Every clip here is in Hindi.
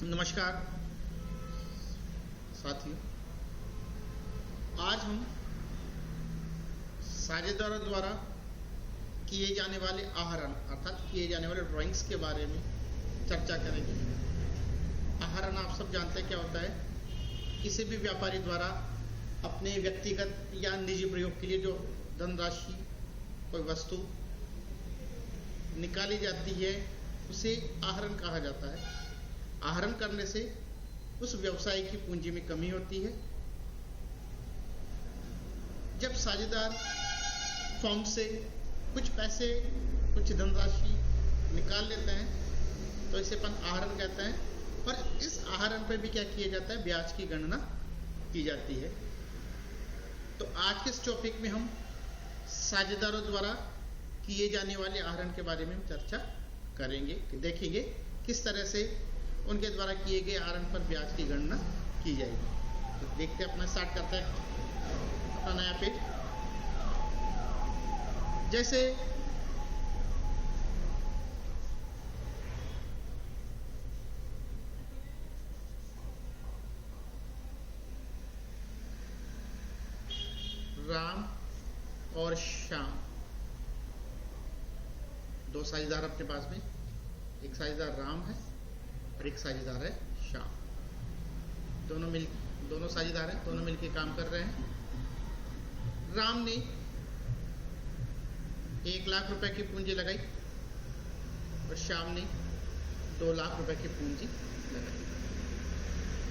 नमस्कार साथियों, आज हम साझेदारों द्वारा किए जाने वाले आहरण अर्थात किए जाने वाले ड्राइंग्स के बारे में चर्चा करेंगे। आहरण आप सब जानते हैं क्या होता है। किसी भी व्यापारी द्वारा अपने व्यक्तिगत या निजी प्रयोग के लिए जो धनराशि कोई वस्तु निकाली जाती है उसे आहरण कहा जाता है। आहरण करने से उस व्यवसाय की पूंजी में कमी होती है। जब साझेदार फर्म से कुछ पैसे कुछ धनराशि निकाल लेते हैं तो इसे अपन आहरण कहते हैं। और इस आहरण पर भी क्या किया जाता है, ब्याज की गणना की जाती है। तो आज के इस टॉपिक में हम साझेदारों द्वारा किए जाने वाले आहरण के बारे में चर्चा करेंगे, देखेंगे किस तरह से उनके द्वारा किए गए आहरण पर ब्याज की गणना की जाएगी। तो देखते हैं, अपना स्टार्ट करते हैं अपना नया पेज। जैसे राम और श्याम, दो साझेदार अपने पास में, एक साझेदार राम है और एक साझेदार है श्याम। दोनों साझेदार हैं, दोनों मिलकर काम कर रहे हैं। राम ने 1 लाख रुपए की पूंजी लगाई और श्याम ने 2 लाख रुपए की पूंजी लगाई।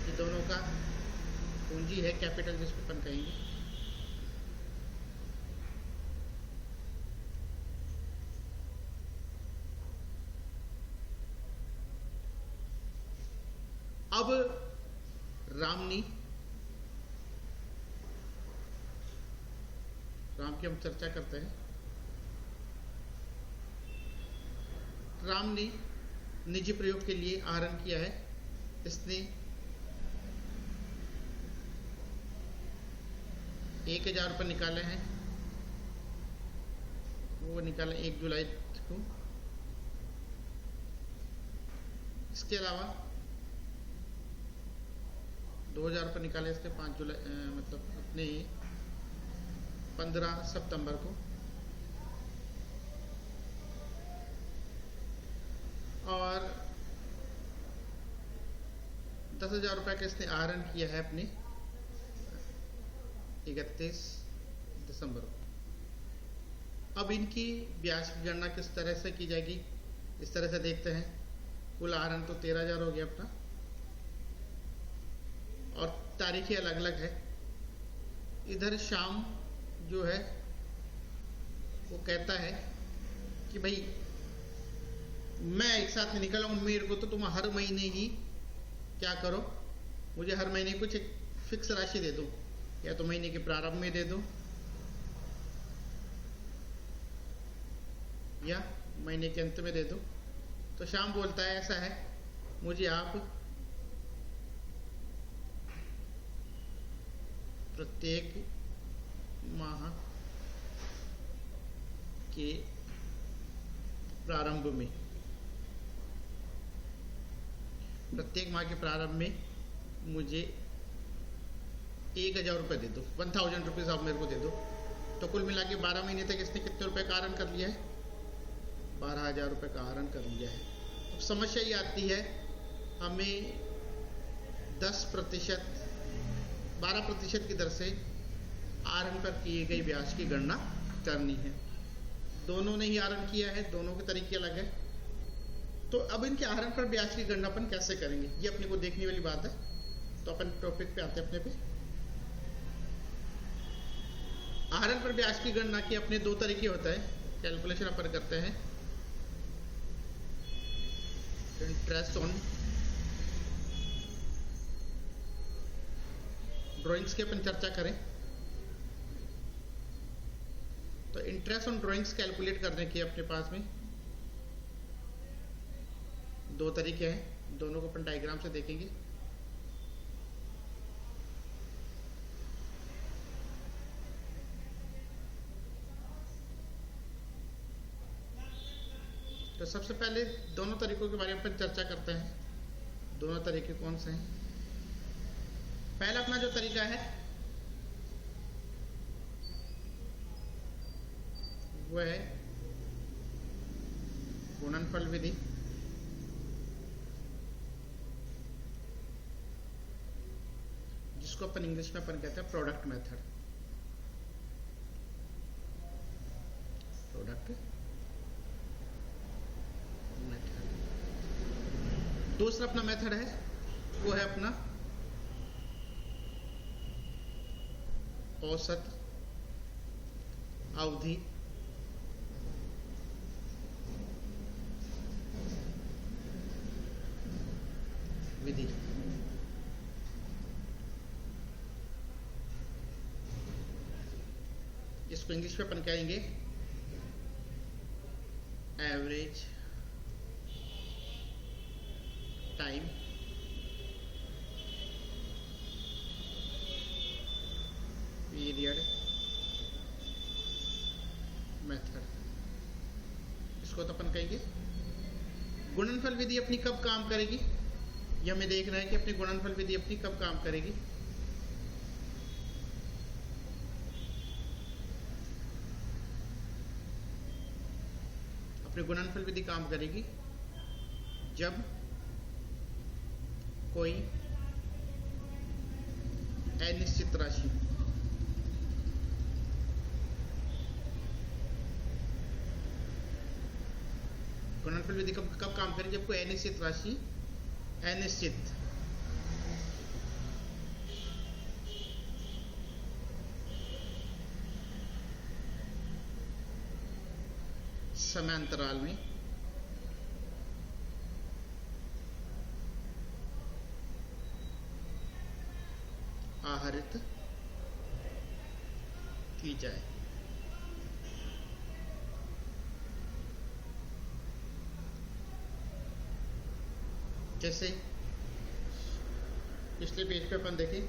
ये दोनों का पूंजी है, कैपिटल जिसको अपन कहेंगे। अब राम की हम चर्चा करते हैं। राम ने निजी प्रयोग के लिए आहरण किया है। इसने 1000 रुपये निकाले हैं। वो निकाले 1 जुलाई को। इसके अलावा 2000 रुपये निकाले इसके 5 जुलाई मतलब अपने 15 सितंबर को। और 10,000 रुपये का इसने आहरण किया है अपने 31 दिसंबर को। अब इनकी ब्याज की गणना किस तरह से की जाएगी, इस तरह से देखते हैं। कुल आहरण तो 13,000 हो गया अपना, और तारीखें अलग अलग है। इधर शाम जो है वो कहता है कि भाई मैं एक साथ निकल आऊं, मेरे को तो तुम हर महीने ही क्या करो, मुझे हर महीने कुछ एक फिक्स राशि दे दो, या तो महीने के प्रारंभ में दे दो या महीने के अंत में दे दो। तो शाम बोलता है ऐसा है, मुझे आप प्रत्येक माह के प्रारंभ में, मुझे 1000 रुपये दे दो, 1000 रुपीज़ आप मेरे को दे दो। तो कुल मिला के 12 महीने तक इसने कितने रुपए का आहरण कर लिया है, 12,000 रुपये का आहरण कर लिया है। अब समस्या ये आती है, हमें 12% की दर से आहरण पर किए गए ब्याज की गणना करनी है। दोनों ने ही आहरण किया है, दोनों के तरीके अलग है। तो अब इनके आहरण पर ब्याज की गणना अपन कैसे करेंगे, ये अपने को देखने वाली बात है। तो अपन टॉपिक पे आते हैं अपने पे। आहरण पर ब्याज की गणना के अपने 2 तरीके होते हैं। कैलकुलेशन अपन करते हैं इंटरेस्ट ऑन ड्राइंग्स की अपन चर्चा करें तो इंटरेस्ट ऑन ड्राइंग्स कैलकुलेट करने के अपने पास में 2 तरीके हैं। दोनों को अपन डायग्राम से देखेंगे। तो सबसे पहले दोनों तरीकों के बारे में अपन चर्चा करते हैं। दोनों तरीके कौन से हैं? पहला अपना जो तरीका है वो है गुणनफल विधि, जिसको अपन इंग्लिश में अपन कहते हैं प्रोडक्ट मेथड। Product method. दूसरा अपना मेथड है वो है अपना औसत अवधि विधि। इसको इंग्लिश में अपन कहेंगे एवरेज टाइम पीरियड मेथड। इसको तो अपन कहेंगे गुणनफल विधि अपनी कब काम करेगी, ये हमें देखना है कि अपनी गुणनफल विधि अपनी कब काम करेगी। अपनी गुणनफल विधि काम करेगी जब कोई अनिश्चित राशि गुणनफल विधि कब काम करेगी, जब कोई अनिश्चित राशि अनिश्चित समयांतराल में आहरित की जाए। जैसे पिछले पेज पे अपन देखें,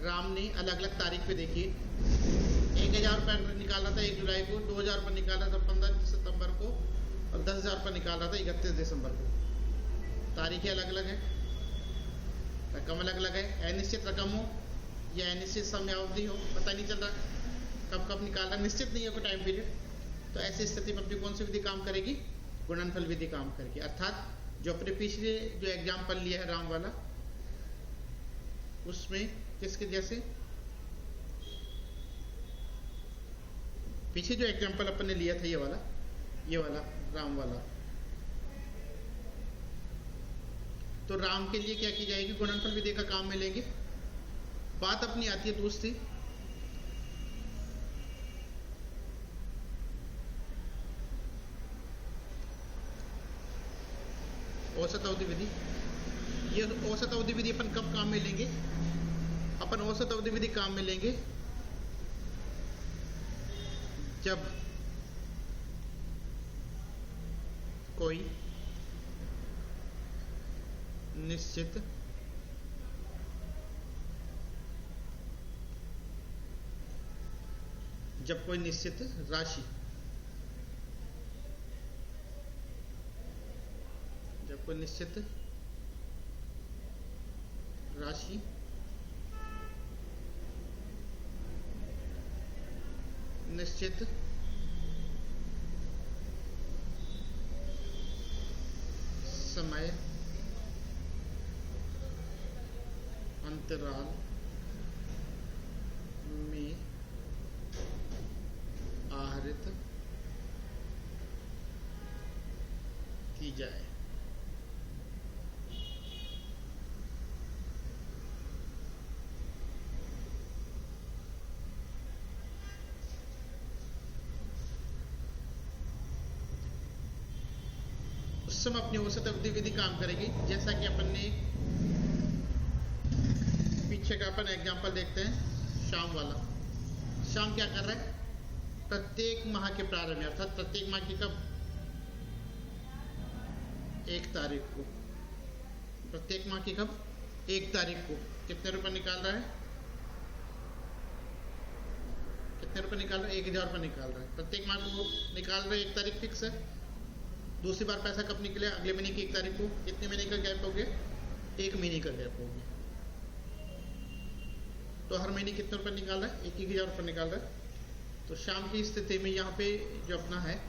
राम ने अलग अलग तारीख पे देखिए 1000 रुपये निकाला था 1 जुलाई को, 2000 रुपये निकाला था 15 सितंबर को और 10,000 रुपये निकाला था 31 दिसंबर को। तारीखें अलग अलग है, रकम अलग अलग है। अनिश्चित रकम हो या अनिश्चित समयावधि हो, पता नहीं चल रहा कब कब निकाल रहा, निश्चित नहीं है कोई टाइम पीरियड। तो ऐसी स्थिति में अपनी कौन सी विधि काम करेगी, गुणनफल विधि काम करेगी। अर्थात जो अपने पिछले जो एग्जाम्पल लिया है राम वाला, उसमें किसके जैसे पीछे जो एग्जाम्पल अपन ने लिया था ये वाला राम वाला, तो राम के लिए क्या की जाएगी, गुणनफल विधि का काम में लेंगे। बात अपनी आती है दूसरी, औसत अवधि विधि। ये औसत अवधि विधि अपन कब काम में लेंगे, अपन औसत अवधि विधि काम में लेंगे जब कोई निश्चित राशि निश्चित समय अंतराल में आहरित की जाए। उस समय अपनी औसत अवधि विधि काम करेगी। जैसा कि अपन ने पीछे का अपन एग्जांपल देखते हैं, शाम वाला। शाम क्या कर रहा है, प्रत्येक माह के प्रारंभ में, अर्थात प्रत्येक माह की कब, 1 तारीख को, प्रत्येक माह की कब 1 तारीख को कितने रुपए निकाल रहा है, 1000 रुपये निकाल रहा है, प्रत्येक माह को निकाल रहा है। 1 तारीख फिक्स है, दूसरी बार पैसा कब निकलेगा? अगले महीने की 1 तारीख को। कितने महीने का गैप हो गया? 1 महीने का गैप हो गया। तो हर महीने कितने रुपए निकाल रहा है? 21,000 रुपये निकाल रहा है। तो शाम की स्थिति में यहाँ पे जो अपना है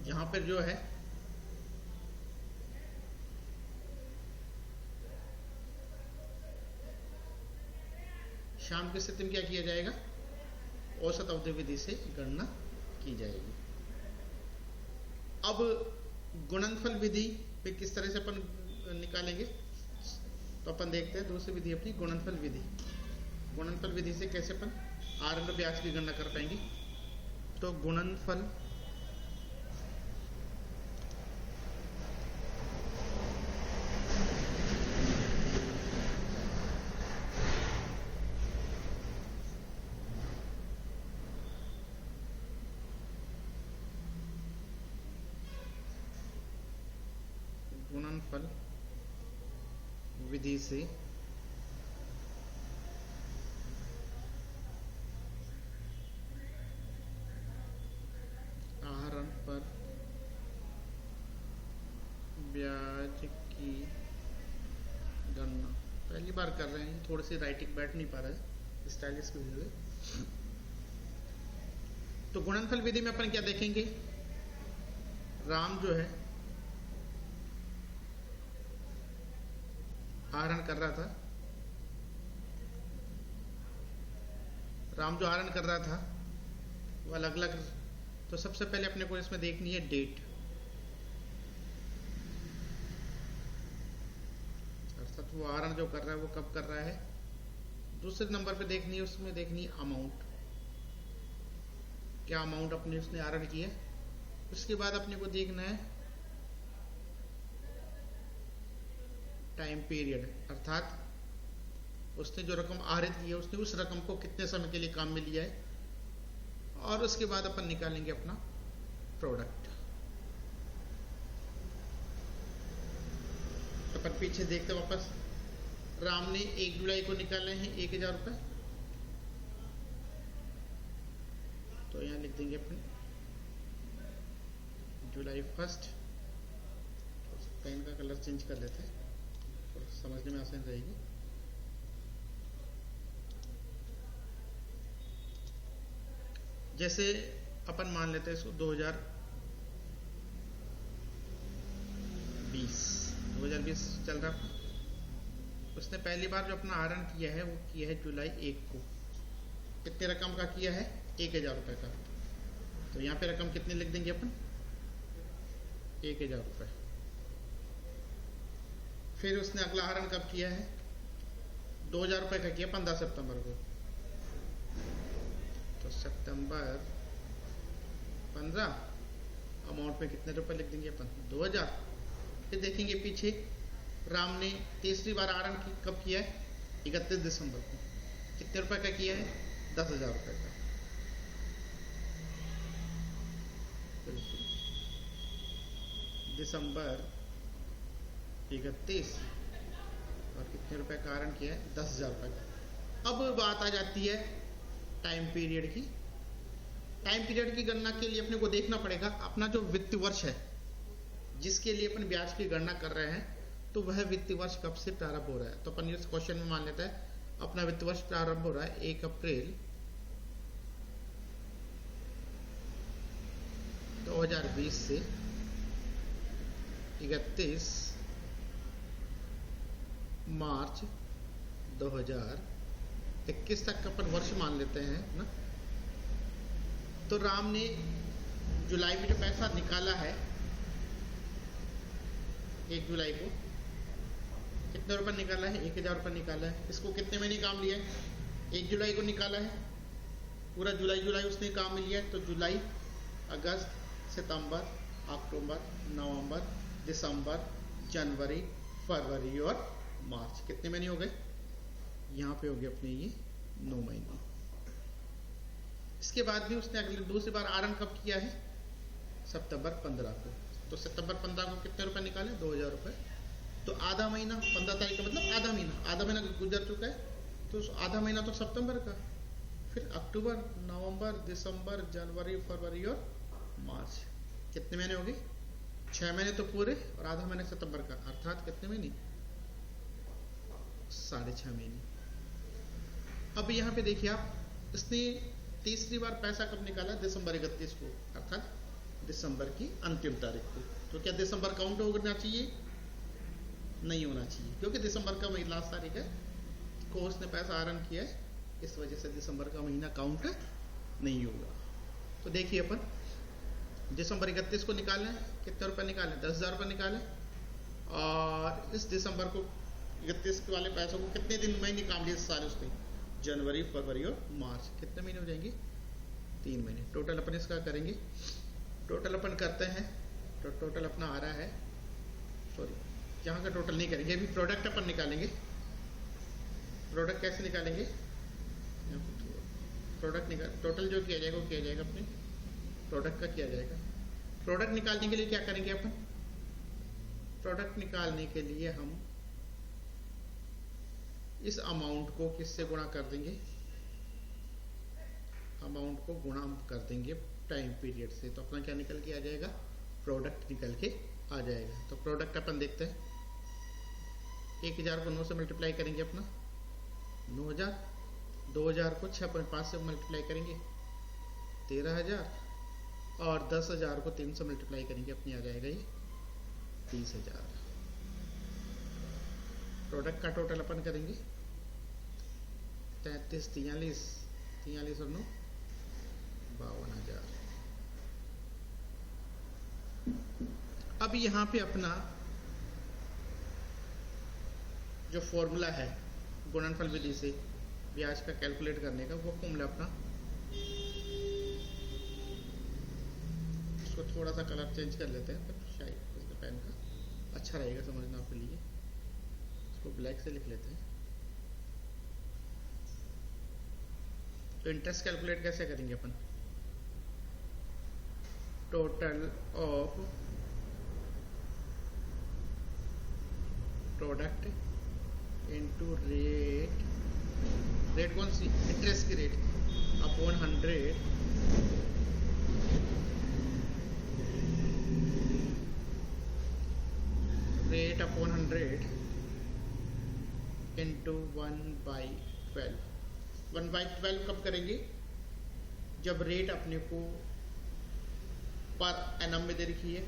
यहाँ पर जो है शाम की स्थिति में क्या किया जाएगा? औसत अवधि विधि से गणना की जाएगी। अब गुणनफल विधि पे किस तरह से अपन निकालेंगे? तो अपन देखते हैं दूसरी विधि अपनी गुणनफल विधि। गुणनफल विधि से कैसे अपन आरंभ ब्याज की गणना कर पाएंगे? तो गुणनफल विधि से आहरण पर ब्याज की गणना पहली बार कर रहे हैं, थोड़ी सी राइटिंग बैठ नहीं पा रहा है स्टाइलिश की वजह से। तो गुणनफल विधि में अपन क्या देखेंगे? राम जो है आहरण कर रहा था, राम जो आहरण कर रहा था वो अलग अलग। तो सबसे पहले अपने को इसमें देखनी है डेट, अर्थात वो आहरण जो कर रहा है वो कब कर रहा है। दूसरे नंबर पे देखनी है, उसमें देखनी है अमाउंट, क्या अमाउंट अपने उसने आहरण किया। उसके बाद अपने को देखना है टाइम पीरियड, अर्थात उसने जो रकम आहरित की है उसने उस रकम को कितने समय के लिए काम में लिया है। और उसके बाद अपन निकालेंगे अपना प्रोडक्ट। तो अपन पीछे देखते वापस, राम ने 1 जुलाई को निकाले हैं 1,000 रुपये। तो यहां लिख देंगे अपन जुलाई 1। पेन का कलर चेंज कर लेते हैं, समझने में आसान रहेगी। जैसे अपन मान लेते हैं इसको 2020 चल रहा है। उसने पहली बार जो अपना आहरण किया है वो किया है जुलाई 1 को। कितने रकम का किया है? 1,000 रुपये का। तो यहाँ पे रकम कितनी लिख देंगे अपन? 1,000 रुपये। फिर उसने अगला आहरण कब किया है? 2,000 रुपये का किया 15 सितंबर को। तो सितंबर 15, अमाउंट में कितने रुपए लिख देंगे अपन? 2,000। फिर देखेंगे पीछे, राम ने तीसरी बार आहरण कब किया है? 31 दिसंबर को। कितने रुपए का किया है? 10,000 रुपये का। दिसंबर 31 और कितने रुपए का आहरण किया है? 10,000 रुपये का। अब बात आ जाती है टाइम पीरियड की। टाइम पीरियड की गणना के लिए अपने को देखना पड़ेगा अपना जो वित्तीय वर्ष है जिसके लिए अपन ब्याज की गणना कर रहे हैं, तो वह वित्तीय वर्ष कब से प्रारंभ हो रहा है। तो अपन इस क्वेश्चन में मान लेते हैं अपना वित्तीय वर्ष प्रारंभ हो रहा है 1 अप्रैल 2020 से 31 मार्च 2021 तक का अपन वर्ष मान लेते हैं ना। तो राम ने जुलाई में जो पैसा निकाला है 1 जुलाई को, कितने रुपए निकाला है? 1,000 रुपये निकाला है। इसको कितने महीने काम लिया है? 1 जुलाई को निकाला है, पूरा जुलाई उसने काम में लिया है। तो जुलाई, अगस्त, सितंबर, अक्टूबर, नवंबर, दिसंबर, जनवरी, फरवरी और मार्च। कितने महीने हो गए? यहाँ पे हो गए अपने ये 9 महीने। इसके बाद भी उसने अगले दूसरी बार आहरण कब किया है? सितंबर 15 को। तो सितंबर 15 को कितने रुपए निकाले? 2000 रुपए। तो आधा महीना, 15 तारीख का मतलब आधा महीना गुजर चुका है। तो आधा महीना तो सितंबर का, फिर अक्टूबर, नवंबर, दिसंबर, जनवरी, फरवरी और मार्च, कितने महीने हो गए? 6 महीने तो पूरे, और आधा महीने सितंबर का, अर्थात कितने महीने? 6.5 महीने। अब यहाँ पे देखिए आप, इसने तीसरी बार पैसा कब निकाला? दिसंबर 31 को, अर्थात दिसंबर की अंतिम तारीख को। तो क्या दिसंबर काउंट होना चाहिए? नहीं होना चाहिए, क्योंकि दिसंबर का महीना लास्ट तारीख है को उसने पैसा आहरण किया है, इस वजह से दिसंबर का महीना काउंट नहीं होगा। तो देखिए अपन दिसंबर 31 को निकालें, कितने रुपए निकालें? 10,000 रुपये निकालें, और इस दिसंबर को 31 वाले पैसों को कितने दिन महीने काम लिए सारे उसने? जनवरी, फरवरी और मार्च, कितने महीने हो जाएंगे? 3 महीने। टोटल अपन इसका करेंगे, टोटल अपन करते हैं, तो टोटल अपना आ रहा है, सॉरी यहाँ का टोटल नहीं करेंगे, अभी प्रोडक्ट अपन निकालेंगे। प्रोडक्ट कैसे निकालेंगे? प्रोडक्ट निकाल, टोटल जो किया जाएगा वो किया जाएगा अपने प्रोडक्ट का किया जाएगा। प्रोडक्ट निकालने के लिए क्या करेंगे अपन? प्रोडक्ट निकालने के लिए हम इस अमाउंट को किससे गुणा कर देंगे? अमाउंट को गुणा कर देंगे टाइम पीरियड से, तो अपना क्या निकल के आ जाएगा? प्रोडक्ट निकल के आ जाएगा। तो प्रोडक्ट अपन देखते हैं, 1000 को 9 से मल्टीप्लाई करेंगे अपना 9000, 2000 को 6.5 से मल्टीप्लाई करेंगे 13000, और 10,000 को 3 से मल्टीप्लाई करेंगे अपनी आ जाएगा ये 30,000। प्रोडक्ट का टोटल अपन करेंगे 33, 43 और 9 52,000। अब यहाँ पे अपना जो फॉर्मूला है गुणनफल विधि से ब्याज का कैलकुलेट करने का, वो फॉर्मूला अपना, इसको थोड़ा सा कलर चेंज कर लेते हैं, तो शायद इसका पेन का अच्छा रहेगा समझना आपके लिए। इसको ब्लैक से लिख लेते हैं। तो इंटरेस्ट कैलकुलेट कैसे करेंगे अपन? Total of product into rate, rate कौन सी? इंटरेस्ट की rate upon 100 rate upon 100 into 1/12। 1/12 कब करेंगे? जब रेट अपने को पर एनम में दे रखी है,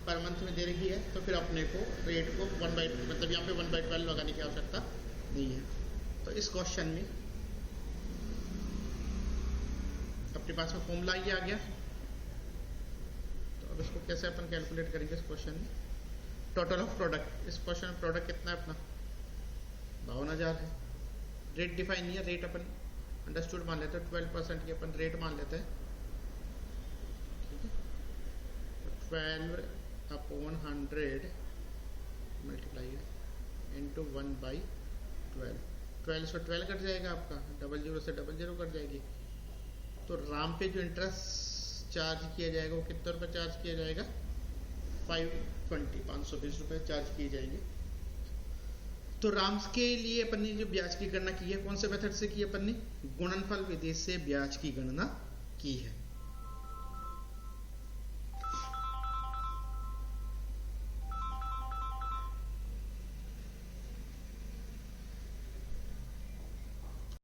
पर मंथ में दे रखी है, तो फिर अपने को रेट को मतलब यहाँ पे 1/12 लगाने की आवश्यकता नहीं है। तो इस क्वेश्चन में अपने पास में फॉर्मूला ये आ गया। तो अब इसको कैसे अपन कैलकुलेट करेंगे इस क्वेश्चन में? टोटल ऑफ प्रोडक्ट, इस क्वेश्चन में प्रोडक्ट कितना है अपना? 52,000 है। रेट डिफाइन नहीं है, रेट अपन अंडरस्टूड मान लेते हैं, 12% की अपन रेट मान लेते हैं, ठीक है। 12 अपॉन 100 मल्टीप्लाई इंटू 1/12, 12 से 12 कट जाएगा आपका, 00 से 00 कट जाएगी। तो राम पे जो इंटरेस्ट चार्ज किया जाएगा वो कितने रुपए चार्ज किया जाएगा? 520 रुपए चार्ज किए जाएंगे। तो राम्स के लिए अपन ने जो ब्याज की गणना की है, कौन से मेथड से की है अपन ने? गुणनफल विधि से ब्याज की गणना की है।